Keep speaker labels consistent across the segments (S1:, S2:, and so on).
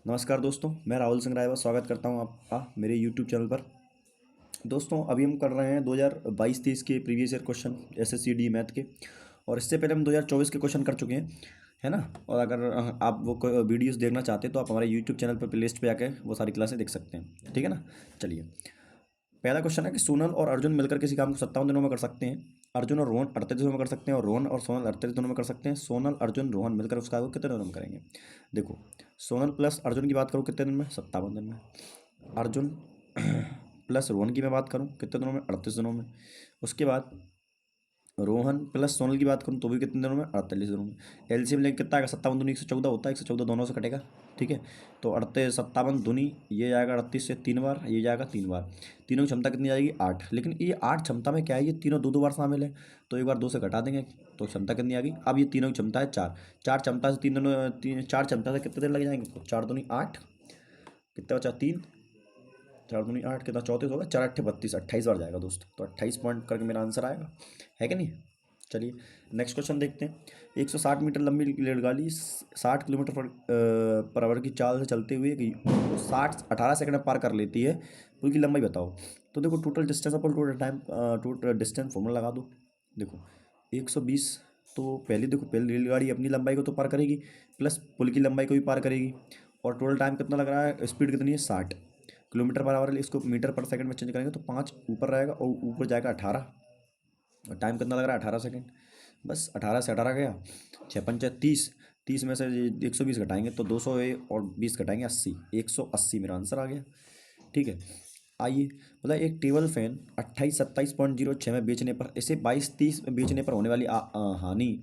S1: नमस्कार दोस्तों, मैं राहुल सिंह रायवा स्वागत करता हूं आपका मेरे यूट्यूब चैनल पर। दोस्तों अभी हम कर रहे हैं 2022-23 के previous year question SSC D math के। और इससे पहले हम 2024 के क्वेश्चन कर चुके हैं, है ना। और अगर आप वो वीडियोस देखना चाहते हैं तो आप हमारे यूट्यूब चैनल पर प्लेलिस्ट पे आके वो सारी क्लासें देख सकते हैं, ठीक है ना। चलिए, पहला क्वेश्चन है कि सोनल और अर्जुन मिलकर किसी काम को 57 दिनों में कर सकते हैं। अर्जुन और रोहन 38 दिनों में कर सकते हैं, और रोहन और सोनल 38 दिनों में कर सकते हैं। सोनल, अर्जुन, रोहन मिलकर उस काम को कितने दिनों में करेंगे। देखो, सोनल प्लस अर्जुन की बात करूँ कितने दिन में, 57 दिन में। अर्जुन प्लस रोहन की मैं बात करूँ कितने दिनों में, 38 दिनों में। उसके बाद रोहन प्लस सोनल की बात करूँ तो भी कितने दिनों में, 48 दिनों में। एलसीएम लेके कितना आएगा, 57 दूनी 114 होता है, 114 दोनों से कटेगा, ठीक है। तो 38 57 दूनी ये जाएगा 38 से 3 बार, ये जाएगा 3 बार। तीनों की क्षमता कितनी जाएगी, 8। लेकिन ये 8 क्षमता में क्या है, ये तीनों दो दो बार शामिल है, तो एक बार 2 से घटा देंगे तो क्षमता कितनी आ गई। अब ये तीनों की क्षमता है 4। 4 क्षमता से 3 दिनों 4 क्षमता से कितने दिन लग जाएंगे, 4 दूनी 8, कितना बचा 3, 4 दूनी 8, कितना 34 होगा, 4 8 32, 28 बार जाएगा दोस्त। तो 28 पॉइंट करके मेरा आंसर आएगा, है कि नहीं। चलिए नेक्स्ट क्वेश्चन देखते हैं। 160 मीटर लंबी रेलगाड़ी 60 किलोमीटर पर आवर की चाल से चलते हुए 18 सेकंड में पार कर लेती है, पुल की लंबाई बताओ। तो देखो, टोटल डिस्टेंस अपन total time total distance formula लगा दो। देखो 120, तो पहली रेलगाड़ी अपनी लंबाई को तो पार करेगी, प्लस पुल की लंबाई को भी पार करेगी। और टोटल टाइम कितना लग रहा है, स्पीड कितनी है 60 किलोमीटर पर आवर। इसको मीटर पर सेकंड में चेंज करेंगे तो 5 ऊपर रहेगा और ऊपर जाएगा 18। और टाइम कितना लग रहा है, 18 सेकेंड। बस 18 से 18 गया, 6 पंचे 30, 30 में से 120 घटाएंगे तो 200 और 20 घटाएंगे 80, 180 मेरा आंसर आ गया, ठीक है। आइए, मतलब एक टेबल फैन 28-27.06 में बेचने पर, इसे 22-30 में बेचने पर होने वाली हानि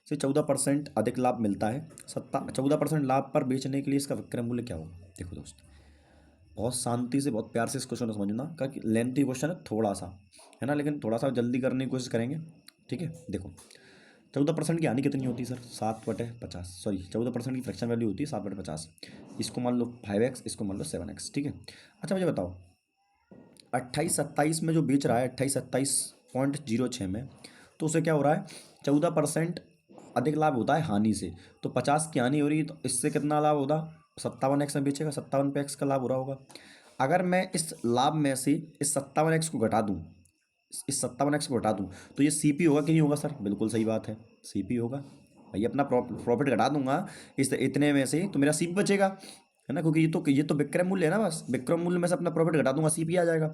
S1: से 14% अधिक लाभ मिलता है। 14% लाभ पर बेचने के लिए इसका विक्रय मूल्य क्या होगा। देखो दोस्त, बहुत शांति से बहुत प्यार से इस क्वेश्चन को समझना, क्योंकि लेंथी क्वेश्चन है थोड़ा सा, है ना, लेकिन थोड़ा सा जल्दी करने की कोशिश करेंगे, ठीक है। देखो 14% की हानि कितनी होती है सर, 7/50, सॉरी 14% की फ्रैक्शन वैल्यू होती है 7/50। इसको मान लो 5x, इसको मान लो 7x, ठीक है। अच्छा मुझे बताओ, 28-27 में जो बेच रहा है, 28-27.06 में, तो उसे क्या हो रहा है, 14% अधिक लाभ होता है हानि से। तो 50 की हानि हो रही है, तो इससे कितना लाभ होगा, 57x में बेचेगा, 57 पे x का लाभ हो रहा होगा। अगर मैं इस लाभ में से इस 57x को घटा दूं, इस 57x को घटा दूं, तो ये सीपी होगा कि नहीं होगा सर, बिल्कुल सही बात है, सीपी होगा। भाई अपना प्रॉफिट घटा दूंगा इस इतने में से, तो मेरा सीपी बचेगा, है ना, क्योंकि ये तो विक्रय मूल्य है ना, बस विक्रय मूल्य में से अपना प्रॉफिट घटा दूंगा, सीपी आ जाएगा।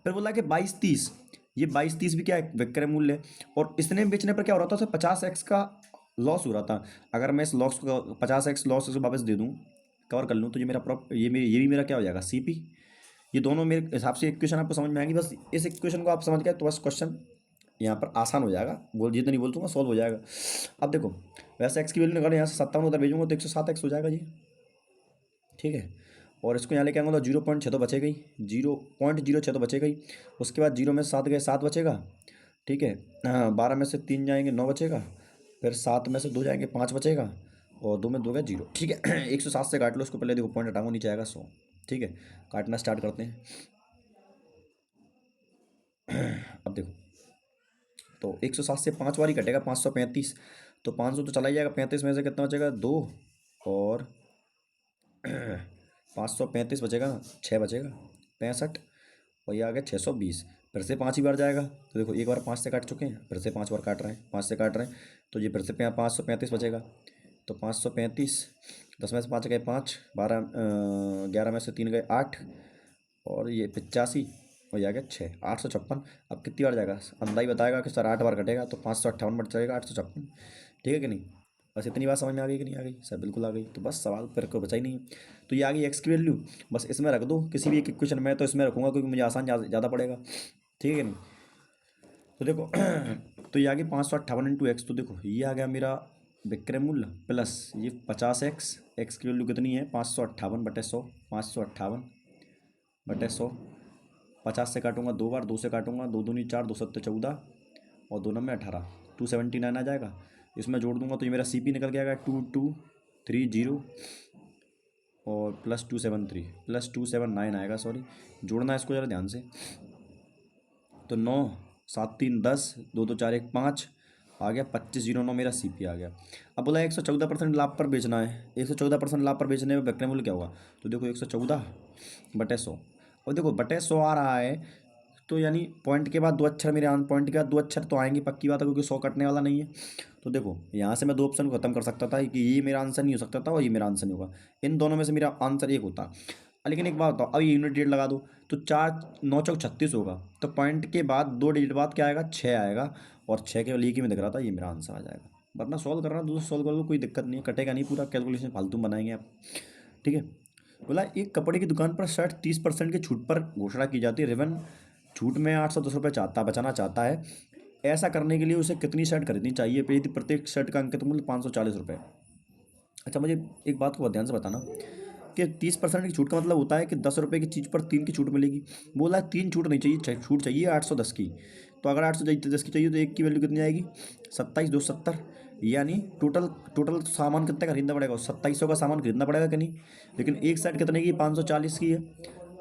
S1: फिर बोला कि 22-30, ये 22-30 भी क्या है, विक्रय मूल्य है। और इसने बेचने पर क्या हो रहा था, उसे 50x का लॉस हो रहा था। अगर मैं इस लॉस को 50x लॉस से वापस दे दूँ, कवर कर लूँ, तो ये मेरा ये भी मेरा क्या हो जाएगा, सीपी। ये दोनों मेरे हिसाब से इक्वेशन आपको समझ में आएगी। बस इस इक्वेशन को आप समझ गए तो बस क्वेश्चन यहाँ पर आसान हो जाएगा, बोल जितना नहीं बोल दूंगा सॉल्व हो जाएगा। अब देखो, वैसे एक्स की वैल्यू निकालो, यहाँ से 57 उधर भेजूंगा तो 107x हो जाएगा जी, ठीक है। और इसको यहाँ लेके आऊँगा तो 0.6 तो बचेगा ही, 0.06 तो बचेगा ही। उसके बाद 0 में से 7 गए, 7 बचेगा, ठीक है। 12 में से 3 जाएंगे, 9 बचेगा। फिर 7 में से 2 जाएंगे, 5 बचेगा। और 2 में 2 गए, 0, ठीक है। 107 से काट लो उसको, पहले देखो पॉइंट हटाऊंगा, नीचे आएगा 100, ठीक है। काटना स्टार्ट करते हैं। अब देखो, तो 107 से 5 बार ही कटेगा, 535, तो 500 तो चला ही जाएगा, 35 में से कितना बचेगा, 2, और 535 बचेगा ना, 6 बचेगा, 65, और ये आ गया 620। फिर से 5 ही बार जाएगा, तो देखो एक बार 5 से काट चुके हैं, फिर से 5 बार काट रहे हैं, 5 से काट रहे हैं, तो ये फिर से 535 बचेगा। तो 535, 10 में से 5 गए 5, 11 में से 3 गए 8, और ये 85, और ये आ गया 6, 856। अब कितनी बार जाएगा, अंदाज़ा ही बताएगा कि सर 8 बार कटेगा, तो 558 बार जाएगा, 856, ठीक है कि नहीं। बस इतनी बात समझ में आ गई कि नहीं आ गई सर, बिल्कुल आ गई। तो बस सवाल फिर को बचा ही नहीं। तो ये आ गई एक्स की वैल्यू, बस इसमें रख दो किसी भी एक इक्वेशन में, तो इसमें रखूँगा क्योंकि मुझे आसान ज़्यादा पड़ेगा, ठीक है नहीं। तो देखो तो ये आ गई 558 × x, तो देखो ये आ गया मेरा विक्रय मूल्य, प्लस ये 50x, एक्स की वैल्यू कितनी है, 558/100, 558/100। 50 से काटूंगा 2 बार, 2 से काटूंगा, 2 दूनी 4, 2 सत्ते 14, और 2 नंबर 18, 279 आ जाएगा। इसमें जोड़ दूंगा तो ये मेरा सीपी निकल के आएगा 2230, और +279 आएगा, सॉरी जोड़ना है इसको ज़रा ध्यान से। तो 9 7 3 10, 2 2 4 1 5, आ गया 2509 मेरा CP आ गया। अब बोला 114% लाभ पर बेचना है, 114% लाभ पर बेचने में विक्रय मूल्य क्या होगा? तो देखो 114/100, और देखो बटे 100 आ रहा है, तो यानी पॉइंट के बाद दो अक्षर मेरे पॉइंट के बाद दो अक्षर तो आएंगे, पक्की बात है, क्योंकि 100 कटने वाला नहीं है। तो देखो यहाँ से मैं दो ऑप्शन को खत्म कर सकता था कि ये मेरा आंसर नहीं हो सकता था और ये मेरा आंसर नहीं होगा, इन दोनों में से मेरा आंसर एक होता। लेकिन एक बात बताओ, अब ये यूनिट डेट लगा दो तो 4 9 चौक 36 होगा, तो पॉइंट के बाद 2 डिजिट बाद क्या आएगा? 6 आएगा, और 6 के लिए की मैं दिख रहा था, ये मेरा आंसर आ जाएगा। वरना सॉल्व करना दूसरा सॉल्व कर दो, कोई दिक्कत नहीं है, कटेगा नहीं, पूरा कैलकुलेशन फालतू बनाएंगे आप। ठीक है। बोला एक कपड़े की दुकान पर शर्ट 30% की छूट पर घोषणा की जाती है, रिबन छूट में 810 रुपये बचाना चाहता है। ऐसा करने के लिए उसे कितनी शर्ट खरीदनी चाहिए? यदि प्रत्येक शर्ट का अंकित मूल्य 540 रुपये। अच्छा, मुझे एक बात को बहुत ध्यान से बताना कि 30% की छूट का मतलब होता है कि 10 रुपये की चीज़ पर 3 की छूट मिलेगी। बोला है 3 छूट नहीं चाहिए, छूट चाहिए 810 की। तो अगर 810 की चाहिए तो एक की वैल्यू कितनी आएगी? 27 2 70, यानी टोटल टोटल सामान कितने का खरीदना पड़ेगा? 2700 का सामान खरीदना पड़ेगा कि नहीं? लेकिन एक सेट कितने की? 540 की है,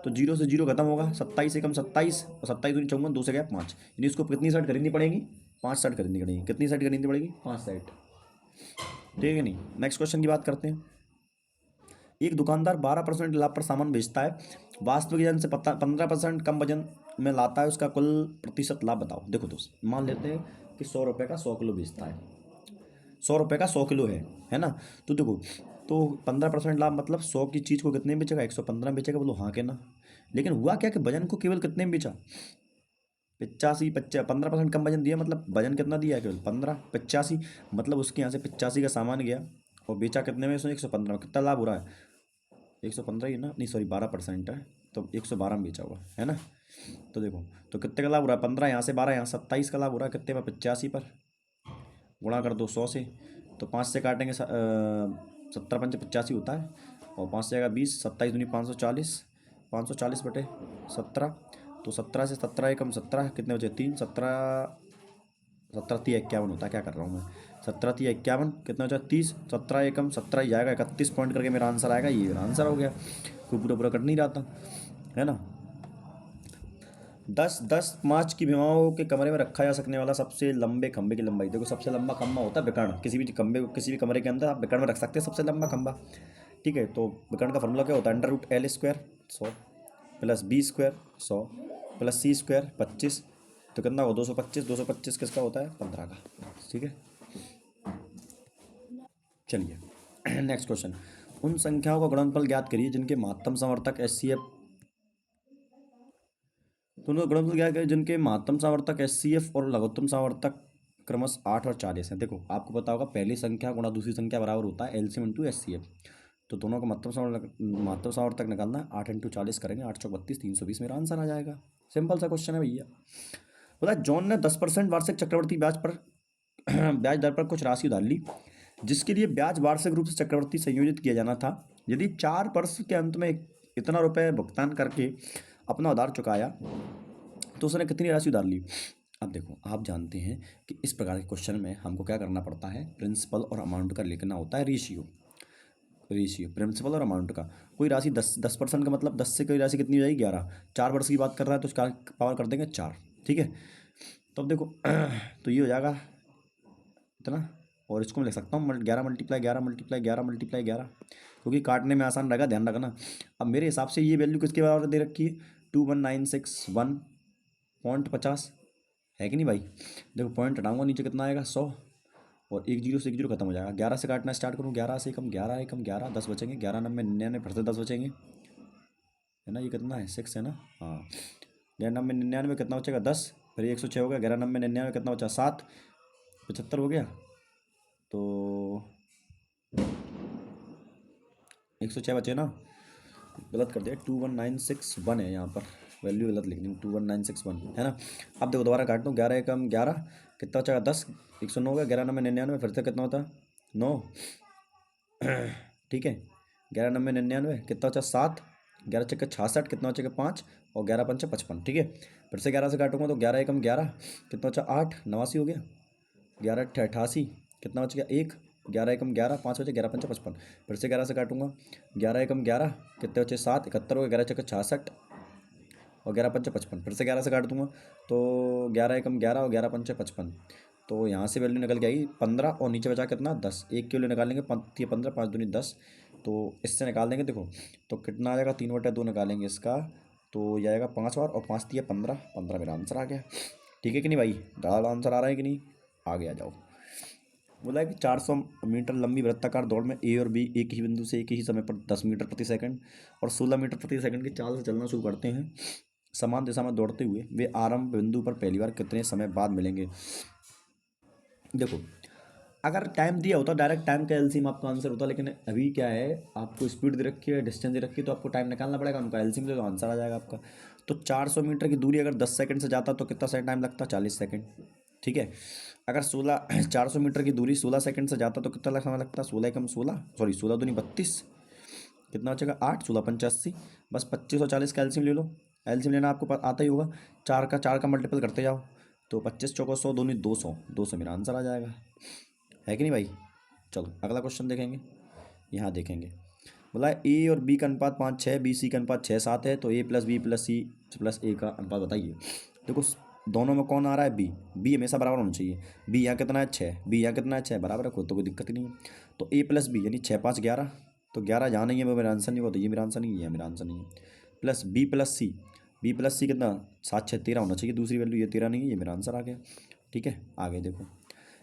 S1: तो जीरो से जीरो खत्म होगा, 27 एकम 27, और 27 दूनी 54, 2 से गया 5, यानी इसको कितनी सेट खरीदनी पड़ेगी? 5 सेट खरीदनी पड़ेगी। कितनी सेट खरीदनी पड़ेगी? 5 सेट। ठीक है नहीं? नेक्स्ट क्वेश्चन की बात करते हैं। एक दुकानदार 12% लाभ पर सामान बेचता है, वास्तविक वजन से 15% कम वजन में लाता है, उसका कुल प्रतिशत लाभ बताओ। देखो दोस्त, मान लेते हैं कि 100 रुपये का 100 किलो बेचता है, 100 रुपये का 100 किलो है ना? तो देखो, तो 15% लाभ मतलब 100 की चीज़ को कितने में बेचेगा? 115 में बेचेगा। बोलो हाँ के ना? लेकिन हुआ क्या कि वजन को केवल कितने में बेचा? 85, 15% कम वजन दिया, मतलब वजन कितना दिया है? केवल 15। 85 मतलब उसके यहाँ से 85 का सामान गया और बेचा कितने में? उसने 115 में। कितना लाभ हो रहा है? 115 ही ना, नहीं सॉरी 12% है, तो 112 में बेचा हुआ है ना? तो देखो, तो कितने का लाभ हो रहा है? 15 यहाँ से 12 यहाँ 27 का लाभ हो रहा है, कितने पर? 85 पर। गुणा कर दो 100 से, तो 5 से काटेंगे 70 × 5 = 85 होता है, और 5 से आएगा 20, 27 दूनी 540, 540/17, तो 17 से 17 एकम 17, कितने बचे? 3, 17 17 3 51 होता है, क्या कर रहा हूँ मैं? 17 3 51, कितना बचा? 30, 17 एकम 17 ही जाएगा, 31 पॉइंट करके मेरा आंसर आएगा, ये मेरा आंसर हो गया। कोई पूरा पूरा कट नहीं रहा था, है ना? 10 मार्च की विमाओं के कमरे में रखा जा सकने वाला सबसे लंबे खंभे की लंबाई। देखो, सबसे लंबा खंभा होता है विकर्ण, किसी भी खंभे को किसी भी कमरे के अंदर आप विकर्ण में रख सकते हैं सबसे लंबा खंभा। ठीक है, तो विकर्ण का फॉर्मूला क्या होता है? √L² 100 plus B² 100 plus C² 25, तो कितना हो? 225। 225 किसका होता है? 15 का। ठीक है, चलिए नेक्स्ट क्वेश्चन। उन संख्याओं का गुणनफल ज्ञात करिए जिनके महत्तम समवर्तक HCF, तो उनका गुणनफल ज्ञात करिए जिनके महत्तम समवर्तक HCF और लघुत्तम समवर्तक क्रमशः 8 और 40 हैं। देखो, आपको पता होगा पहली संख्या गुणा दूसरी संख्या बराबर होता है LCM × HCF, तो दोनों का महत्तम समवर्तक निकालना है। 8 × 40 करेंगे, 8 चौक 32, 320 मेरा आंसर आ जाएगा। सिंपल सा क्वेश्चन है भैया। बोला जॉन ने 10% वार्षिक चक्रवृद्धि ब्याज पर ब्याज दर पर कुछ राशि उधार ली, जिसके लिए ब्याज वार्षिक रूप से चक्रवृद्धि संयोजित किया जाना था। यदि 4 वर्ष के अंत में इतना रुपये भुगतान करके अपना उधार चुकाया तो उसने कितनी राशि उधार ली? अब देखो, आप जानते हैं कि इस प्रकार के क्वेश्चन में हमको क्या करना पड़ता है? प्रिंसिपल और अमाउंट का लिखना होता है, रेशियो प्रिंसिपल और अमाउंट का। कोई राशि 10% का मतलब 10 से कोई राशि कितनी हो जाएगी? 11। 4 वर्ष की बात कर रहा है तो उसका पावर कर देंगे 4। ठीक है, तो अब देखो तो ये हो जाएगा इतना, और इसको मैं लिख सकता हूँ 11 × 11 × 11 × 11, क्योंकि काटने में आसान रहेगा, ध्यान रखना। अब मेरे हिसाब से ये वैल्यू किसके बराबर दे रखी है? 21961.50 है कि नहीं भाई? देखो पॉइंट हटाऊंगा, नीचे कितना आएगा? 100, और एक जीरो से एक जीरो खत्म हो जाएगा। 11 से काटना स्टार्ट करूँ, 11 से कम 11 एकम 11, 10 बचेंगे, 11 9 99, फिर से 10 बचेंगे, है ना? ये कितना है? 6 है ना? हाँ, 11 9 99 कितना बचेगा? 10, फिर 106 हो गया, 11 9 99 कितना बचा? 7, 75 हो गया, तो 106 बचे ना? गलत कर दिया, 21961 है यहाँ पर, वैल्यू गलत लिख दी, 21961 है ना? अब देखो दोबारा काटता हूँ, 11 एकम 11, कितना बचेगा? 10, 109 हो गया, 11 9 99, फिर से कितना होता है? 9। ठीक है, 11 9 99, कितना बचा? 7, 11 छक्के 66, कितना बचेगा? 5, और 11 पंचे 55। ठीक है, फिर से 11 से काटूंगा तो 11 एकम 11, कितना बचा? 8, 89 हो गया, 11 अट्ठे 88, कितना बच गया? 1, 11 एकम 11, 5 बचे, 11 पंचे 55, फिर से 11 से काटूंगा, 11 एकम 11, कितने बचे? 7, 71 हो गया, 11 छक्के 66, और 11 पंचे 55, फिर से 11 से काट दूंगा तो 11 एकम 11 और 11 पंचे 55, तो यहाँ से वैल्यू निकल के आएगी 15 और नीचे बचा कितना 10। एक की वैल्यू निकालेंगे 15 5 दूनी 10, तो इससे निकाल देंगे देखो। तो कितना आ जाएगा 3/2 निकालेंगे इसका, तो ये आएगा 5 बार और 5 दिया 15, 15 मेरा आंसर आ गया। ठीक है कि नहीं भाई, ज़्यादा आंसर आ रहा है कि नहीं, आगे आ जाओ। बोला है कि 400 मीटर लंबी वृत्ताकार दौड़ में ए और बी एक ही बिंदु से एक ही समय पर 10 मीटर प्रति सेकंड और 16 मीटर प्रति सेकंड की चाल से चलना शुरू करते हैं। समान दिशा में दौड़ते हुए वे आरंभ बिंदु पर पहली बार कितने समय बाद मिलेंगे। देखो, अगर टाइम दिया होता डायरेक्ट टाइम का एलसीएम आपका आंसर होता, लेकिन अभी क्या है, आपको स्पीड दे रखी है, डिस्टेंस दे रखी है, तो आपको टाइम निकालना पड़ेगा, उनका एलसीएम ले लो, आंसर आ जाएगा आपका। तो 400 मीटर की दूरी अगर 10 सेकंड से जाता तो कितना सेकंड टाइम लगता, 40 सेकंड। ठीक है, अगर 400 मीटर की दूरी 16 सेकंड से जाता तो कितना समय लगता, 16 कम 16, सॉरी 16 दूनी 32, कितना बचेगा 8, 16 पंचा 80, बस 25 और 40 का एलसीएम ले लो। एलसीएम लेना आपको आता ही होगा, 4 का मल्टीपल करते जाओ, तो 25 चौको 100, दूनी 200, 200 मेरा आंसर आ जाएगा। है कि नहीं भाई। चलो अगला क्वेश्चन देखेंगे। यहाँ देखेंगे, बोला ए और बी का अनुपात 5:6, बी सी का अनुपात 6:7 है, तो A plus B plus C plus A का अनुपात बताइए। देखो दोनों में कौन आ रहा है, बी, बी हमेशा बराबर होना चाहिए। बी यहाँ कितना है 6, बी यहाँ कितना है 6, बराबर है, कोई तो कोई दिक्कत ही नहीं है। तो ए प्लस बी यानी 6 5 11, तो 11 जहाँ नहीं है वो मेरा आंसर नहीं होगा, तो ये मेरा आंसर नहीं है, मेरा आंसर नहीं है। प्लस बी प्लस सी, बी प्लस सी कितना 7 6 13 होना चाहिए, दूसरी वैल्यू ये 13 नहीं है, ये मेरा आंसर आ गया। ठीक है, आगे देखो,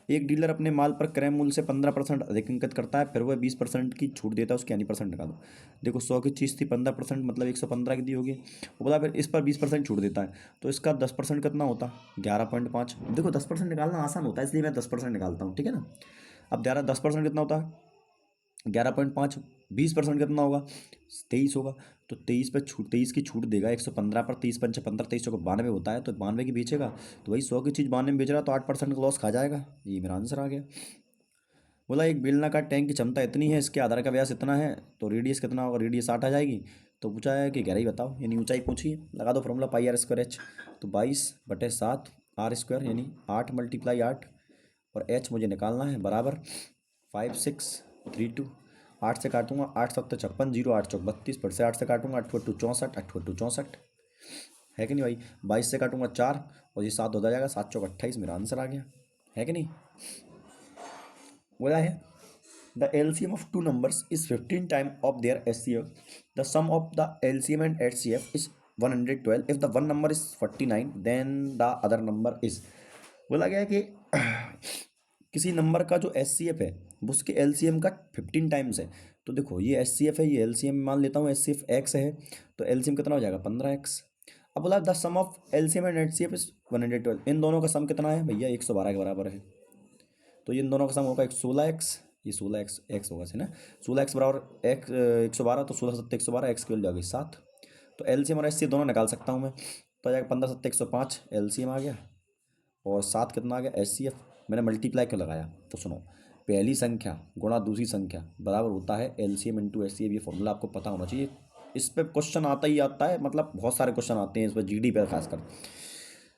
S1: एक डीलर अपने माल पर क्रय मूल्य से 15% अधिक अंकित करता है, फिर वह 20% की छूट देता है, उसकी यानी परसेंट निकालो। देखो 100 की चीज़ थी, 15% मतलब 115 की दी होगी, वो बोला फिर इस पर 20% छूट देता है, तो इसका 10% कितना होता, 11.5। देखो 10% निकालना आसान होता है, इसलिए मैं 10% निकालता हूँ, ठीक है ना। अब 10% कितना होता है, 11.5, 20% कितना होगा 23 होगा, तो 23 पे छूट, 23 की छूट देगा 115 पर, 30 पंचे 15, 23 को 92 होता है, तो 92 की बेचेगा, तो वही 100 की चीज़ 92 में बेच रहा, तो 8% का लॉस खा जाएगा। ये मेरा आंसर आ गया। बोला एक बेलनाकार टैंक की क्षमता इतनी है, इसके आधार का व्यास इतना है, तो रेडियस कितना होगा, रेडियस 8 आ जाएगी। तो पूछा है कि गहराई बताओ, यानी ऊंचाई पूछी, लगा दो formula pi r square h, तो 22/7 आर स्क्वायर यानी 8 × 8, और एच मुझे निकालना है बराबर 5632। 8 से काटूंगा, 8 7 56, 0 8 चौक 32, फिर से 8 से काटूंगा, 8 2 64, 8 2 64, है कि नहीं भाई। 22 से काटूंगा 4, और ये 7 हो जाएगा, 7 चौक 28, मेरा आंसर आ गया। है कि नहीं। बोला है the LCM of two numbers is 15 time of their HCF, the sum of the LCM and HCF is 112, if the one number is 49 then the other number is. बोला गया कि किसी नंबर का जो एचसीएफ है वो उसके एलसीएम का 15 टाइम्स है। तो देखो ये एचसीएफ है, ये एलसीएम मान लेता हूँ, एचसीएफ एक्स है, तो एलसीएम कितना हो जाएगा 15x। अब बोला the sum of LCM and HCF is 112, इन दोनों का सम कितना है भैया, 112 के बराबर है, तो ये इन दोनों का सम होगा 16x, ये 16x एक्स होगा से ना, 16x बराबर एक्स 112, तो 16 7 112, एक्स की वैल्यू आ गई 7। तो एलसीएम और एचसीएफ दोनों निकाल सकता हूँ मैं, तो आ जाएगा 15 7 105, एलसीएम आ गया, और 7 कितना आ गया एचसीएफ। मैंने मल्टीप्लाई क्यों लगाया, तो सुनो, पहली संख्या गुणा दूसरी संख्या बराबर होता है एलसीएम इंटू एचसीएफ, ये फॉर्मूला आपको पता होना चाहिए। इस पर क्वेश्चन आता ही आता है, मतलब बहुत सारे क्वेश्चन आते हैं इस पर, जीडी पर खासकर।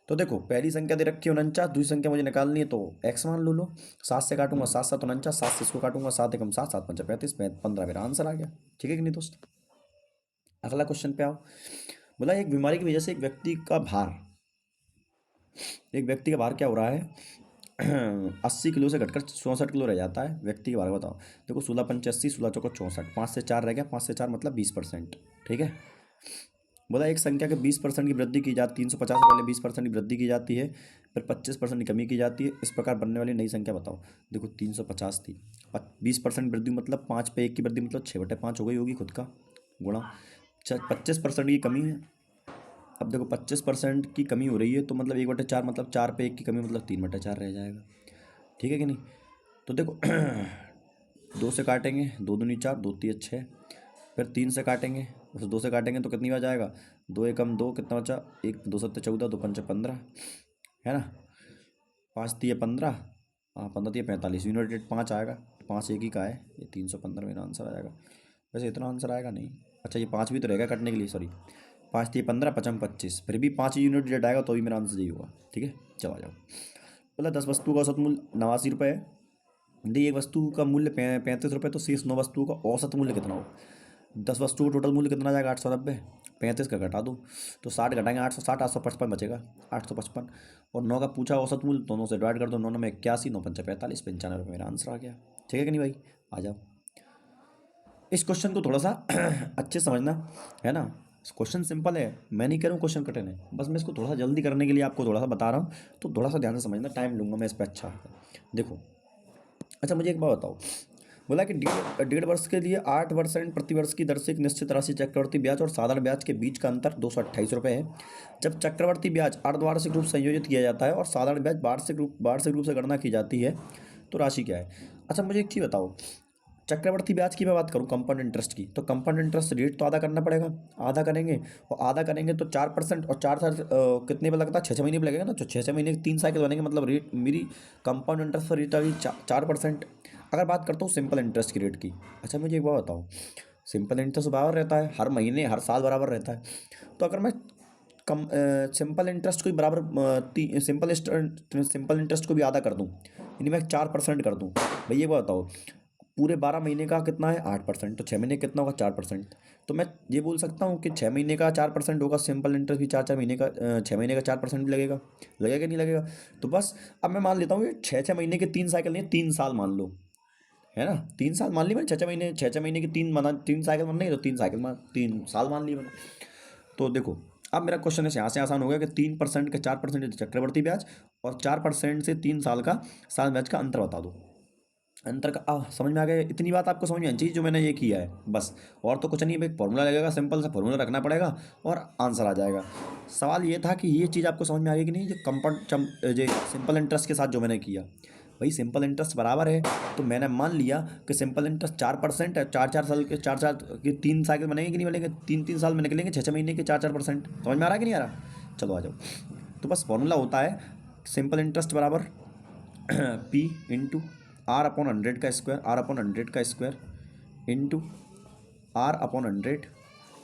S1: तो देखो पहली संख्या दे रखी है 49, दूसरी संख्या मुझे निकालनी है, तो एक्स मान लो। 7 से काटूंगा 7 7 49, 7 से इसको काटूंगा 7 एकम 7, 7 पंचा 35, 15 मेरा आंसर आ गया। ठीक है कि नहीं दोस्त। अगला क्वेश्चन पे आओ। बोला एक बीमारी की वजह से एक व्यक्ति का भार क्या हो रहा है 80 किलो से घटकर 64 किलो रह जाता है। व्यक्ति के भार बताओ। देखो 16 पंच 80, 16 चौको 64, 5 से 4 रह गया, 5 से 4 मतलब 20%। ठीक है। बोला एक संख्या के 20% की वृद्धि की जाती, 350 से पहले 20% की वृद्धि की जाती है, फिर 25% की कमी की जाती है, इस प्रकार बनने वाली नई संख्या बताओ। देखो 350 थी, 20% वृद्धि मतलब 5 पे 1 की वृद्धि मतलब 6/5 हो गई होगी खुद का गुणा, 25% की कमी है। अब देखो 25% की कमी हो रही है, तो मतलब 1/4 मतलब 4 पे 1 की कमी मतलब 3/4 रह जाएगा। ठीक है कि नहीं। तो देखो 2 से काटेंगे, 2 दूनी 4, 2 3 6, फिर 3 से काटेंगे, उस 2 से काटेंगे तो कितनी बार जाएगा, 2 एकम 2, कितना बचा 1, 2 7 14, 2 पंच 15, है ना, 5 3 15, हाँ 15 3 45, यूनिटेड 5 आएगा, 5 एक ही का है, ये 315 मेरा आंसर आ जाएगा। वैसे इतना आंसर आएगा नहीं, अच्छा ये 5 भी तो रहेगा कटने के लिए, सॉरी 5 3 15, 5 25, फिर भी 5 यूनिट डेट आएगा तो भी मेरा आंसर यही होगा। ठीक है, चलो आ जाओ। बोला 10 वस्तुओं का औसत मूल्य 89 रुपये है, यदि एक वस्तु का मूल्य 35 रुपये, तो शेष 9 वस्तुओं का औसत मूल्य कितना हो। 10 वस्तुओं का टोटल मूल्य कितना आ जाएगा 890, 35 का घटा दो तो 60 घटाएंगे 860, 855 बचेगा, 855। और 9 का पूछा औसत मूल्य, दोनों से डिवाइड कर दो, 9 में 81, 9 पंचा 45, 95 रुपये मेरा आंसर आ गया। ठीक है कि नहीं भाई? आ जाओ। इस क्वेश्चन को थोड़ा सा अच्छे समझना, है ना। क्वेश्चन सिंपल है, मैं नहीं कह रहा हूँ क्वेश्चन कठिन है, बस मैं इसको थोड़ा सा जल्दी करने के लिए आपको थोड़ा सा बता रहा हूँ, तो थोड़ा सा ध्यान से समझना, टाइम लूँगा मैं इस पर। अच्छा देखो, अच्छा मुझे एक बात बताओ, बोला कि डेढ़ वर्ष के लिए 8% प्रतिवर्ष की दर से एक निश्चित राशि चक्रवर्ती ब्याज और साधारण ब्याज के बीच का अंतर 228 रुपये है। जब चक्रवर्ती ब्याज अर्धवार्षिक रूप से संयोजित किया जाता है और साधारण ब्याज वार्षिक रूप से गणना की जाती है तो राशि क्या है? अच्छा मुझे एक चीज़ बताओ, चक्रवर्ती ब्याज की मैं बात करूँ, कंपाउंड इंटरेस्ट की, तो कंपाउंड इंटरेस्ट रेट तो आधा करना पड़ेगा, आधा करेंगे, और आधा करेंगे तो 4%, और 4 साल कितने पे लगता है? 6 6 महीने पे लगेगा ना, तो 6 6 महीने के 3 साइकिल बनेंगे, मतलब रेट मेरी कंपाउंड इंटरेस्ट पर रेट आ गई 4%। अगर बात करता हूँ सिंपल इंटरेस्ट की रेट की, अच्छा मुझे एक बात बताओ, सिंपल इंटरेस्ट बराबर रहता है, हर महीने हर साल बराबर रहता है, तो अगर मैं कम सिंपल इंटरेस्ट को भी बराबर सिंपल इंटरेस्ट को भी आधा कर दूं, यानी मैं 4% कर दूं, भैया ये बताओ पूरे 12 महीने का कितना है? 8%, तो 6 महीने कितना होगा? 4%। तो मैं ये बोल सकता हूँ कि 6 महीने का 4% होगा, सिंपल इंटरेस्ट भी 4 4 महीने का 6 महीने का 4% भी लगेगा, लगेगा नहीं लगेगा? तो बस अब मैं मान लेता हूँ ये 6 6 महीने के 3 साइकिल नहीं, 3 साल मान लो, है ना, 3 साल मान ली मैंने, 6 6 महीने की 3 साइकिल मान नहीं, तो 3 साइकिल मान 3 साल मान ली मैंने। तो देखो अब मेरा क्वेश्चन यहाँ से आसान हो गया कि 3% का 4% चक्रवर्ती ब्याज और 4% से 3 साल का साल ब्याज का अंतर बता दो। अंतर का समझ में आ गया? इतनी बात आपको समझ में आनी चाहिए जो मैंने ये किया है, बस। और तो कुछ नहीं, एक फॉर्मूला लगेगा, सिंपल सा फॉर्मूला रखना पड़ेगा और आंसर आ जाएगा। सवाल ये था कि ये चीज़ आपको समझ में आ गई कि नहीं, जो कंपाउंड जो सिंपल इंटरेस्ट के साथ जो मैंने किया, भाई सिंपल इंटरेस्ट बराबर है, तो मैंने मान लिया कि सिंपल इंटरेस्ट 4% है, 4 4 साल के 4 4 के 3 साइकिल बनेंगे कि नहीं बनेंगे? 3 3 साल में निकलेंगे, 6 6 महीने के 4 4%। समझ में आ रहा है कि नहीं आ रहा? चलो आ जाओ। तो बस फॉर्मूला होता है सिंपल इंटरेस्ट बराबर पी इंटू R/100 का स्क्वायर, R/100 का square into R/100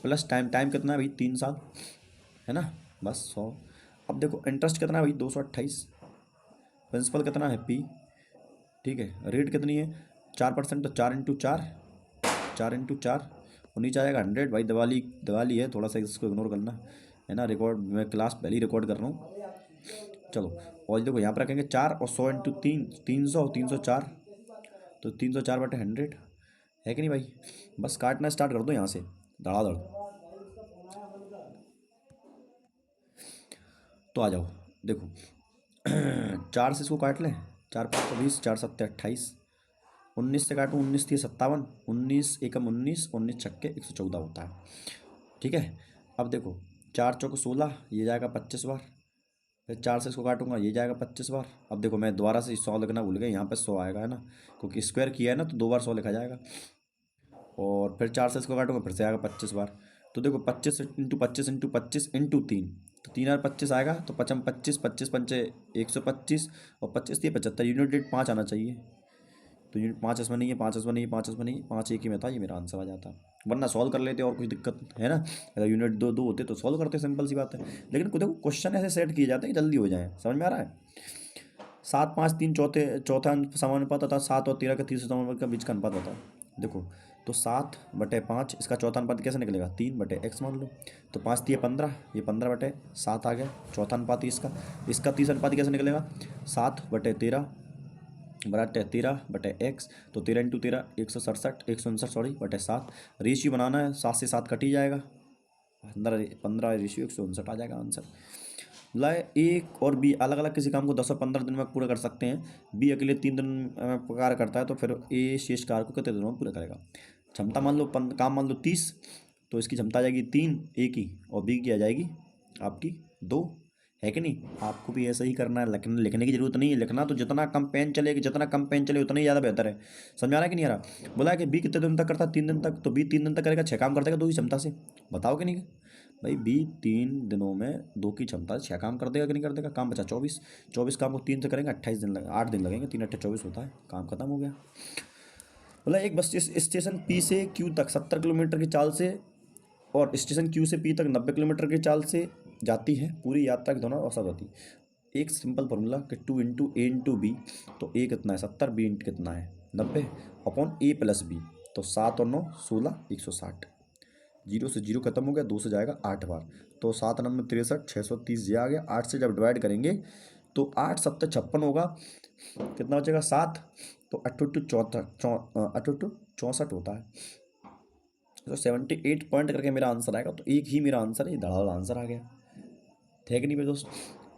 S1: plus time, time कितना है भाई? 3 साल, है ना, बस 100। अब देखो इंटरेस्ट कितना है भाई? 228। प्रिंसिपल कितना है? P, ठीक है। रेट कितनी है? 4%, तो 4 × 4, 4 × 4, और नीचे आ जाएगा 100। भाई दिवाली दिवाली है, थोड़ा सा इसको इग्नोर करना, है ना, रिकॉर्ड मैं क्लास पहले ही रिकॉर्ड कर रहा हूँ। चलो, और देखो यहाँ पर रखेंगे 4 और 100 × 3, 300, 304, तो 304/100, है कि नहीं भाई? बस काटना स्टार्ट कर दो यहाँ से धड़ाधड़। तो आ जाओ देखो 4 से इसको काट लें, 4 5 20, 4 7 28, 19 से काटूँ, 19 3 57, 19 एकम 19, 19 छक्के 114 होता है, ठीक है। अब देखो 4 चौके 16, ये जाएगा 25 बार, फिर 4 से इसको काटूंगा, ये जाएगा 25 बार। अब देखो मैं दोबारा से 100 लिखना भूल गया, यहाँ पे 100 आएगा, है ना, क्योंकि स्क्वायर किया है ना, तो 2 बार 100 लिखा जाएगा। और फिर 4 से इसको काटूंगा, फिर से आएगा 25 बार। तो देखो 25 × 25 × 25 × 3, तो 3 और 25 आएगा, तो 25 25 पंचे 125, और 25 × 3 = 75, यूनिट डेट 5 आना चाहिए। तो यूनिट 5 इसमें नहीं है, 5 इसमें नहीं है, 5 इसमें नहीं है, 5 एक ही में था, ये मेरा आंसर आ जाता। वरना सॉल्व कर लेते और कुछ दिक्कत है ना, अगर यूनिट 2 2 होते तो सॉल्व करते, सिंपल सी बात है। लेकिन देखो क्वेश्चन ऐसे सेट किए जाते हैं कि जल्दी हो जाए, समझ में आ रहा है? 7 5 3 चौथा समानुपात था, 7 और 13 के तीसरे समानुपात का बीच का अनुपात बताओ। देखो तो 7/5, इसका चौथा अनुपात कैसे निकलेगा? 3/x मान लो, तो 5 3 15, ये 15/7 आ गया चौथा अनुपात ही इसका। इसका तीसरा अनुपात कैसे निकलेगा? 7/13 बराबर 13/x, तो 13 × 13 167, 159 सॉरी बटे 7। रेशियो बनाना है, 7 से 7 कट ही जाएगा, 15 रेशियो 159 आ जाएगा आंसर। लाए एक और बी अलग अलग किसी काम को 10 और 15 दिन में पूरा कर सकते हैं, बी अकेले 3 दिन में कार्य करता है, तो फिर ए शेष कार्य को कितने दिनों में पूरा करेगा? क्षमता मान लो काम मान लो 30, तो इसकी क्षमता आ जाएगी 3 ए की, और बी की आ जाएगी आपकी 2, है कि नहीं? आपको भी ऐसा ही करना है, लिखने की जरूरत नहीं है, लिखना तो जितना कम पेन चलेगी, जितना कम पेन चले उतना ही ज़्यादा बेहतर है। समझ आ रहा है कि नहीं आ रहा? बोला है कि बी कितने दिन तक करता है? 3 दिन तक, तो बी 3 दिन तक करेगा, 6 काम कर देगा 2 की क्षमता से, बताओ कि नहीं भाई? बी 3 दिनों में 2 की क्षमता से 6 काम कर देगा कि नहीं कर देगा? काम बचा 24, 24 काम को 3 से करेंगे 28 दिन लगे, 8 दिन लगेंगे, 3 8 24 होता है, काम खत्म हो गया। बोला एक बस स्टेशन पी से क्यू तक 70 किलोमीटर की चाल से, और स्टेशन क्यू से पी तक 90 किलोमीटर की चाल से जाती है, पूरी यात्रा के दौरान औसत होती है। एक सिंपल फॉर्मूला कि 2 × A × B, तो ए कितना है 70, बी इंट कितना है 90 अपॉन A + B, तो 7 और 9 16, 160, जीरो से जीरो खत्म हो गया, 2 से जाएगा 8 बार, तो 7 नंबर 63, 630 ये आ गया। 8 से जब डिवाइड करेंगे तो 8 सत्तर 56 होगा, कितना बचेगा 7, तो 8 64 होता है। तो 78 पॉइंट करके मेरा आंसर आएगा, तो एक ही मेरा आंसर है, धड़ाधड़ आंसर आ गया। ठीक नहीं मेरे दोस्त?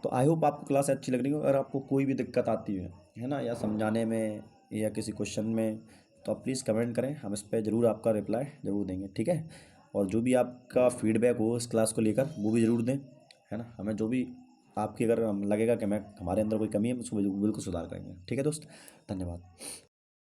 S1: तो आई होप आपको क्लास अच्छी लग रही हो। अगर आपको कोई भी दिक्कत आती है ना, या समझाने में या किसी क्वेश्चन में, तो आप प्लीज़ कमेंट करें, हम इस पर ज़रूर आपका रिप्लाई ज़रूर देंगे, ठीक है। और जो भी आपका फीडबैक हो इस क्लास को लेकर वो भी ज़रूर दें, है ना। हमें जो भी आपकी अगर लगेगा कि मैं हमारे अंदर कोई कमी है, उसको बिल्कुल सुधार करेंगे, ठीक है दोस्त। धन्यवाद।